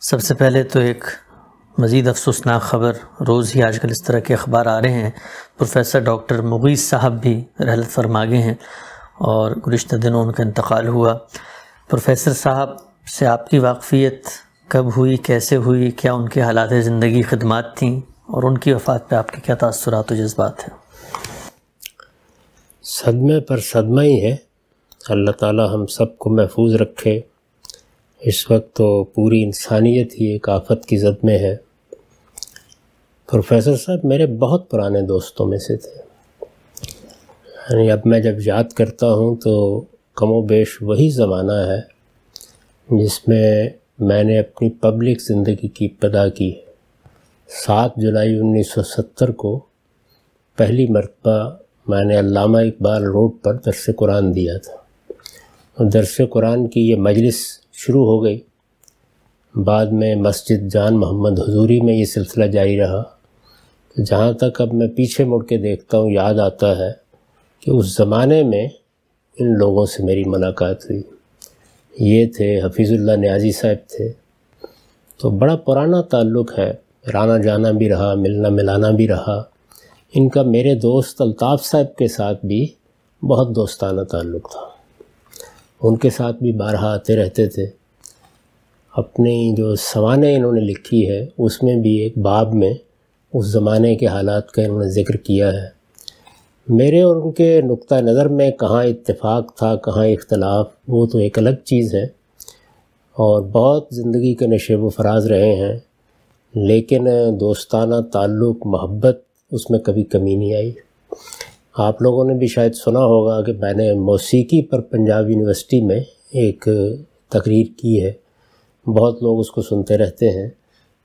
سب سے پہلے تو ایک مزید افسوسناک خبر، روز ہی آج کل اس طرح کے اخبار آ رہے ہیں، پروفیسر ڈاکٹر مغیث صاحب بھی رحلت فرما گئے ہیں اور گزشتہ دنوں ان کا انتقال ہوا۔ پروفیسر صاحب سے آپ کی واقفیت کب ہوئی، کیسے ہوئی، کیا ان کے حالات زندگی خدمات تھیں، اور ان کی وفات پہ آپ کے کیا تاثرات و جذبات ہیں؟ صدمے پر صدمہ ہی ہے۔ اللہ تعالی ہم سب کو محفوظ رکھے۔ اس وقت تو پوری انسانیت ہی ایک آفت کی زد میں ہے۔ پروفیسر صاحب میرے بہت پرانے دوستوں میں سے تھے، یعنی اب میں جب یاد کرتا ہوں تو کم و بیش وہی زمانہ ہے جس میں نے اپنی پبلک زندگی کی ابتدا کی۔ 7 جولائی 1970 کو پہلی مرتبہ میں نے علامہ اقبال روڈ پر درس قرآن دیا تھا، اور درس قرآن کی یہ مجلس شروع ہو گئی۔ بعد میں مسجد جان محمد حضوری میں یہ سلسلہ جاری رہا۔ جہاں تک اب میں پیچھے مڑ کے دیکھتا ہوں، یاد آتا ہے کہ اس زمانے میں ان لوگوں سے میری ملاقات ہوئی۔ یہ تھے حفیظ اللہ نیازی صاحب تھے، تو بڑا پرانا تعلق ہے، رانا جانا بھی رہا، ملنا ملانا بھی رہا۔ ان کا میرے دوست الطاف صاحب کے ساتھ بھی بہت دوستانہ تعلق تھا، ان کے ساتھ بھی بارہا آتے رہتے تھے۔ اپنی جو سوانح انہوں نے لکھی ہے اس میں بھی ایک باب میں اس زمانے کے حالات کا انہوں نے ذکر کیا ہے۔ میرے اور ان کے نقطہ نظر میں کہاں اتفاق تھا کہاں اختلاف، وہ تو ایک الگ چیز ہے، اور بہت زندگی کے نشیب و فراز رہے ہیں، لیکن دوستانہ تعلق، محبت، اس میں کبھی کمی نہیں آئی۔ آپ لوگوں نے بھی شاید سنا ہوگا کہ میں نے موسیقی پر پنجاب یونیورسٹی میں ایک تقریر کی ہے، بہت لوگ اس کو سنتے رہتے ہیں۔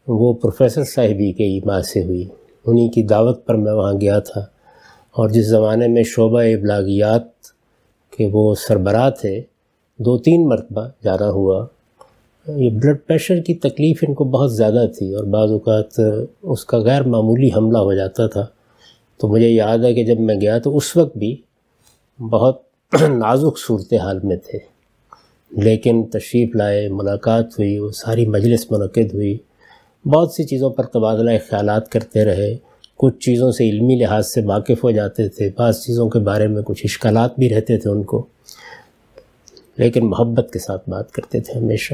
وہ پروفیسر صاحبی کے ایما سے ہوئی، انہی کی دعوت پر میں وہاں گیا تھا، اور جس زمانے میں شعبہ ابلاغیات کے وہ سربراہ تھے، 2-3 مرتبہ جانا ہوا۔ یہ بلڈ پریشر کی تکلیف ان کو بہت زیادہ تھی، اور بعض اوقات اس کا غیر معمولی حملہ ہو جاتا تھا۔ تو مجھے یاد ہے کہ جب میں گیا تو اس وقت بھی بہت نازک صورتحال میں تھے، لیکن تشریف لائے، ملاقات ہوئی، وہ ساری مجلس منعقد ہوئی، بہت سی چیزوں پر تبادلہ خیالات کرتے رہے، کچھ چیزوں سے علمی لحاظ سے واقف ہو جاتے تھے، بعض چیزوں کے بارے میں کچھ اشکالات بھی رہتے تھے ان کو، لیکن محبت کے ساتھ بات کرتے تھے ہمیشہ۔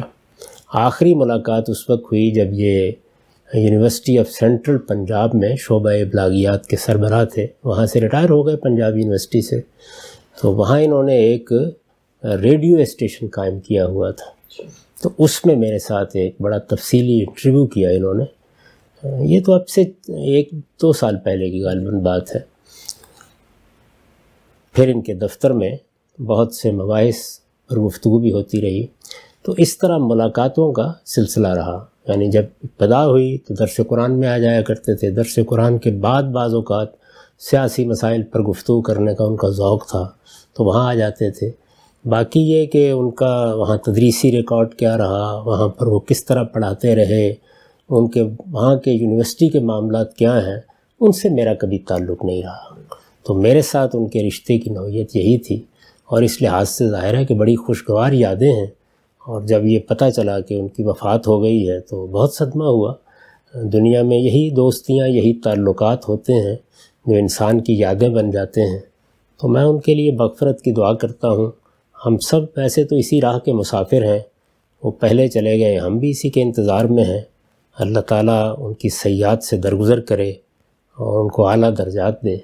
آخری ملاقات اس وقت ہوئی جب یہ یونیورسٹی آف سینٹرل پنجاب میں شعبہ ابلاغیات کے سربراہ تھے، وہاں سے ریٹائر ہو گئے پنجاب یونیورسٹی سے، تو وہاں انہوں نے ایک ریڈیو اسٹیشن قائم کیا ہوا تھا، تو اس میں میرے ساتھ ایک بڑا تفصیلی انٹرویو کیا انہوں نے۔ یہ تو اب سے 1-2 سال پہلے کی غالباً بات ہے۔ پھر ان کے دفتر میں بہت سے مباحث پر گفتگو بھی ہوتی رہی، تو اس طرح ملاقاتوں کا سلسلہ رہا۔ یعنی جب ابتدا ہوئی تو درس قرآن میں آ جایا کرتے تھے، درس قرآن کے بعد بعض اوقات سیاسی مسائل پر گفتگو کرنے کا ان کا ذوق تھا تو وہاں آ جاتے تھے۔ باقی یہ کہ ان کا وہاں تدریسی ریکارڈ کیا رہا، وہاں پر وہ کس طرح پڑھاتے رہے، ان کے وہاں کے یونیورسٹی کے معاملات کیا ہیں، ان سے میرا کبھی تعلق نہیں رہا۔ تو میرے ساتھ ان کے رشتے کی نوعیت یہی تھی، اور اس لحاظ سے ظاہر ہے کہ بڑی خوشگوار یادیں ہیں۔ اور جب یہ پتہ چلا کہ ان کی وفات ہو گئی ہے تو بہت صدمہ ہوا۔ دنیا میں یہی دوستیاں، یہی تعلقات ہوتے ہیں جو انسان کی یادیں بن جاتے ہیں، تو میں ان کے لیے مغفرت کی دعا کرتا ہوں۔ ہم سب ویسے تو اسی راہ کے مسافر ہیں، وہ پہلے چلے گئے، ہم بھی اسی کے انتظار میں ہیں۔ اللہ تعالیٰ ان کی سیئات سے درگزر کرے اور ان کو اعلیٰ درجات دے،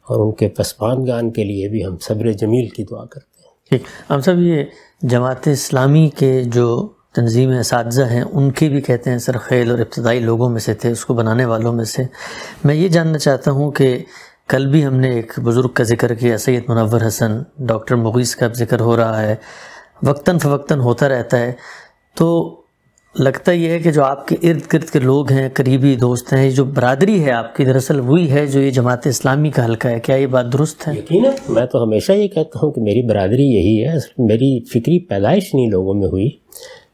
اور ان کے پسماندگان کے لیے بھی ہم صبر جمیل کی دعا کرتے ہیں۔ ٹھیک، ہم سب یہ جماعت اسلامی کے جو تنظیم اساتذہ ہیں ان کے بھی کہتے ہیں سرخیل اور ابتدائی لوگوں میں سے تھے، اس کو بنانے والوں میں سے۔ میں یہ جاننا چاہتا ہوں کہ کل بھی ہم نے ایک بزرگ کا ذکر کیا، سید منور حسن، ڈاکٹر مغیث کا ذکر ہو رہا ہے، وقتاً فوقتاً ہوتا رہتا ہے، تو لگتا یہ ہے کہ جو آپ کے ارد گرد کے لوگ ہیں، قریبی دوست ہیں، جو برادری ہے آپ کی، دراصل وہی ہے جو یہ جماعت اسلامی کا حلقہ ہے۔ کیا یہ بات درست ہے؟ یقیناً، میں تو ہمیشہ یہ کہتا ہوں کہ میری برادری یہی ہے۔ میری فکری پیدائش انہی لوگوں میں ہوئی۔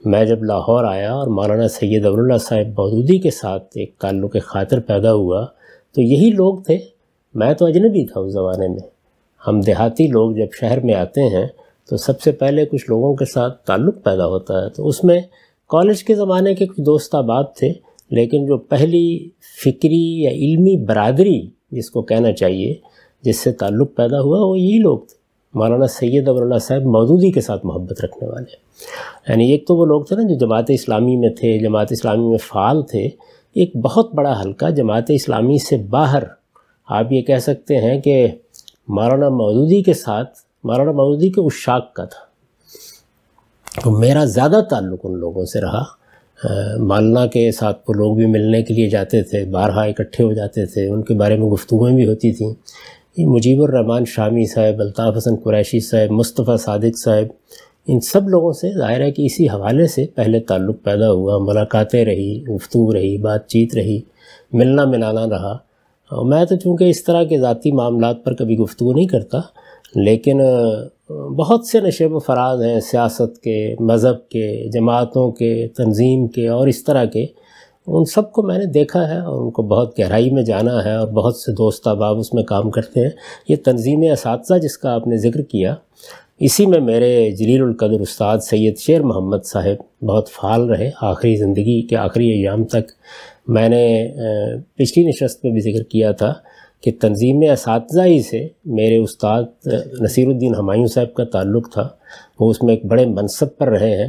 میں جب لاہور آیا اور مولانا سید ابواللہ صاحب مودودی کے ساتھ ایک تعلق خاطر پیدا ہوا تو یہی لوگ تھے۔ میں تو اجنبی تھا اس زمانے میں۔ ہم دیہاتی لوگ جب شہر میں آتے ہیں تو سب سے پہلے کچھ لوگوں کے ساتھ تعلق پیدا ہوتا ہے، تو اس میں کالج کے زمانے کے کچھ دوست احباب تھے، لیکن جو پہلی فکری یا علمی برادری جس کو کہنا چاہیے، جس سے تعلق پیدا ہوا، وہ یہی لوگ تھے۔ مولانا سید ابر اللہ صاحب مودودی کے ساتھ محبت رکھنے والے، یعنی ایک تو وہ لوگ تھے نا جو جماعت اسلامی میں تھے، جماعت اسلامی میں فعال تھے۔ ایک بہت بڑا حلقہ جماعت اسلامی سے باہر، آپ یہ کہہ سکتے ہیں کہ مولانا مودودی کے ساتھ، مولانا مودودی کے عشاق کا تھا۔ تو میرا زیادہ تعلق ان لوگوں سے رہا۔ مولانا کے ساتھ وہ لوگ بھی ملنے کے لیے جاتے تھے، بارہا اکٹھے ہو جاتے تھے، ان کے بارے میں گفتگویں بھی ہوتی تھیں۔ مجیب الرحمن شامی صاحب، الطاف حسن قریشی صاحب، مصطفیٰ صادق صاحب، ان سب لوگوں سے ظاہر ہے کہ اسی حوالے سے پہلے تعلق پیدا ہوا، ملاقاتیں رہی، گفتگو رہی، بات چیت رہی، ملنا ملانا رہا۔ میں تو چونکہ اس طرح کے ذاتی معاملات پر کبھی گفتگو نہیں کرتا، لیکن بہت سے نشیب و فراز ہیں سیاست کے، مذہب کے، جماعتوں کے، تنظیم کے اور اس طرح کے، ان سب کو میں نے دیکھا ہے اور ان کو بہت گہرائی میں جانا ہے، اور بہت سے دوست احباب اس میں کام کرتے ہیں۔ یہ تنظیم اساتذہ جس کا آپ نے ذکر کیا، اسی میں میرے جلیل القدر استاد سید شیر محمد صاحب بہت فعال رہے آخری زندگی کے آخری ایام تک۔ میں نے پچھلی نشست میں بھی ذکر کیا تھا کہ تنظیم اساتذہ ہی سے میرے استاد نصیر الدین ہمایوں صاحب کا تعلق تھا، وہ اس میں ایک بڑے منصب پر رہے ہیں۔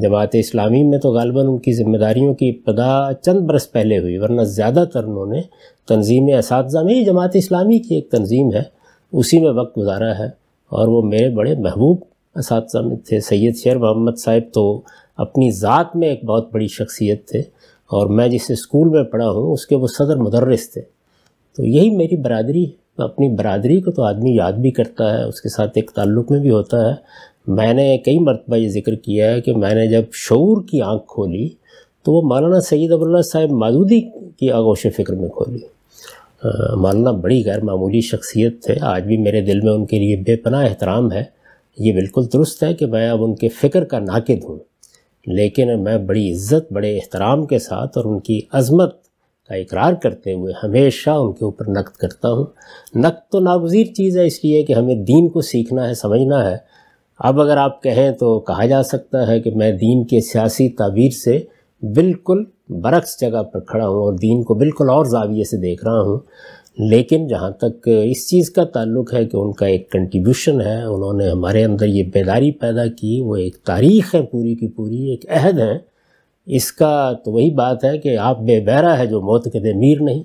جماعت اسلامی میں تو غالباً ان کی ذمہ داریوں کی ابتدا چند برس پہلے ہوئی، ورنہ زیادہ تر انہوں نے تنظیم اساتذہ میں، جماعت اسلامی کی ایک تنظیم ہے، اسی میں وقت گزارا ہے، اور وہ میرے بڑے محبوب اساتذہ میں تھے۔ سید شیر محمد صاحب تو اپنی ذات میں ایک بہت بڑی شخصیت تھے، اور میں جس اسکول میں پڑھا ہوں اس کے وہ صدر مدرس تھے۔ تو یہی میری برادری ہے۔ تو اپنی برادری کو تو آدمی یاد بھی کرتا ہے، اس کے ساتھ ایک تعلق میں بھی ہوتا ہے۔ میں نے کئی مرتبہ یہ ذکر کیا ہے کہ میں نے جب شعور کی آنکھ کھولی تو وہ مولانا سید ابر اللہ صاحب مودودی کی آغوش فکر میں کھولی۔ مولانا بڑی غیر معمولی شخصیت تھے، آج بھی میرے دل میں ان کے لیے بے پناہ احترام ہے۔ یہ بالکل درست ہے کہ میں اب ان کے فکر کا ناقد ہوں، لیکن میں بڑی عزت، بڑے احترام کے ساتھ اور ان کی عظمت کا اقرار کرتے ہوئے ہمیشہ ان کے اوپر نقد کرتا ہوں۔ نقد تو ناگزیر چیز ہے، اس لیے کہ ہمیں دین کو سیکھنا ہے، سمجھنا ہے۔ اب اگر آپ کہیں تو کہا جا سکتا ہے کہ میں دین کے سیاسی تعبیر سے بالکل برعکس جگہ پر کھڑا ہوں اور دین کو بالکل اور زاویے سے دیکھ رہا ہوں، لیکن جہاں تک اس چیز کا تعلق ہے کہ ان کا ایک کنٹریبیوشن ہے، انہوں نے ہمارے اندر یہ بیداری پیدا کی، وہ ایک تاریخ ہے پوری کی پوری، ایک عہد ہے، اس کا تو وہی بات ہے کہ آپ بے بہرہ ہے جو موت کے دے میر نہیں۔